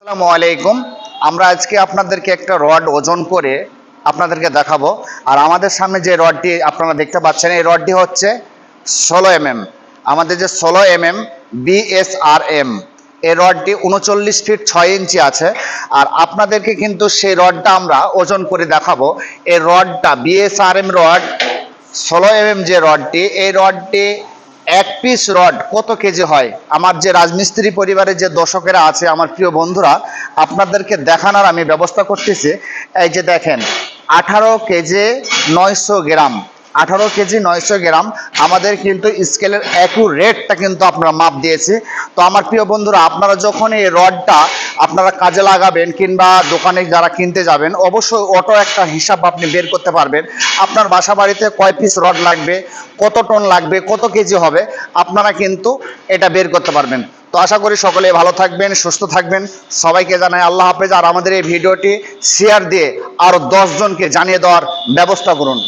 আসসালামু আলাইকুম। আমরা আজকে আপনাদেরকে একটা রড ওজন করে আপনাদেরকে দেখাবো। আর আমাদের সামনে যে রডটি আপনারা দেখতে পাচ্ছেন, এই রডটি হচ্ছে 16 mm। আমাদের যে 16 mm BSRM, এই রডটি 39 ফিট 6 ইঞ্চি আছে। আর আপনাদেরকে কিন্তু সেই রডটা আমরা ওজন করে দেখাবো। এই রডটা BSRM রড 16 mm যে রডটি, এই রডটি এক পিস রড কত কেজি হয়? আমার যে রাজমিস্ত্রি পরিবারের যে দর্শকেরা আছে, আমার প্রিয় বন্ধুরা, আপনাদেরকে দেখানোর আমি ব্যবস্থা করতেছি। এই যে দেখেন, 18 কেজি 900 গ্রাম, 18 কেজি 900 গ্রাম আমাদের কিন্তু স্কেলের অ্যাকুরেটটা কিন্তু আপনারা মাপ দিয়েছি। তো আমার প্রিয় বন্ধুরা, আপনারা যখন এই রডটা আপনারা কাজে লাগাবেন কিংবা দোকানে যারা কিনতে যাবেন, অবশ্যই অটো একটা হিসাব আপনি বের করতে পারবেন। আপনার বাসা বাড়িতে কয় পিস রড লাগবে, কত টন লাগবে, কত কেজি হবে, আপনারা কিন্তু এটা বের করতে পারবেন। তো আশা করি সকলে ভালো থাকবেন, সুস্থ থাকবেন। সবাইকে জানাই আল্লাহ হাফেজ। আর আমাদের এই ভিডিওটি শেয়ার দিয়ে আরও 10 জনকে জানিয়ে দেওয়ার ব্যবস্থা করুন।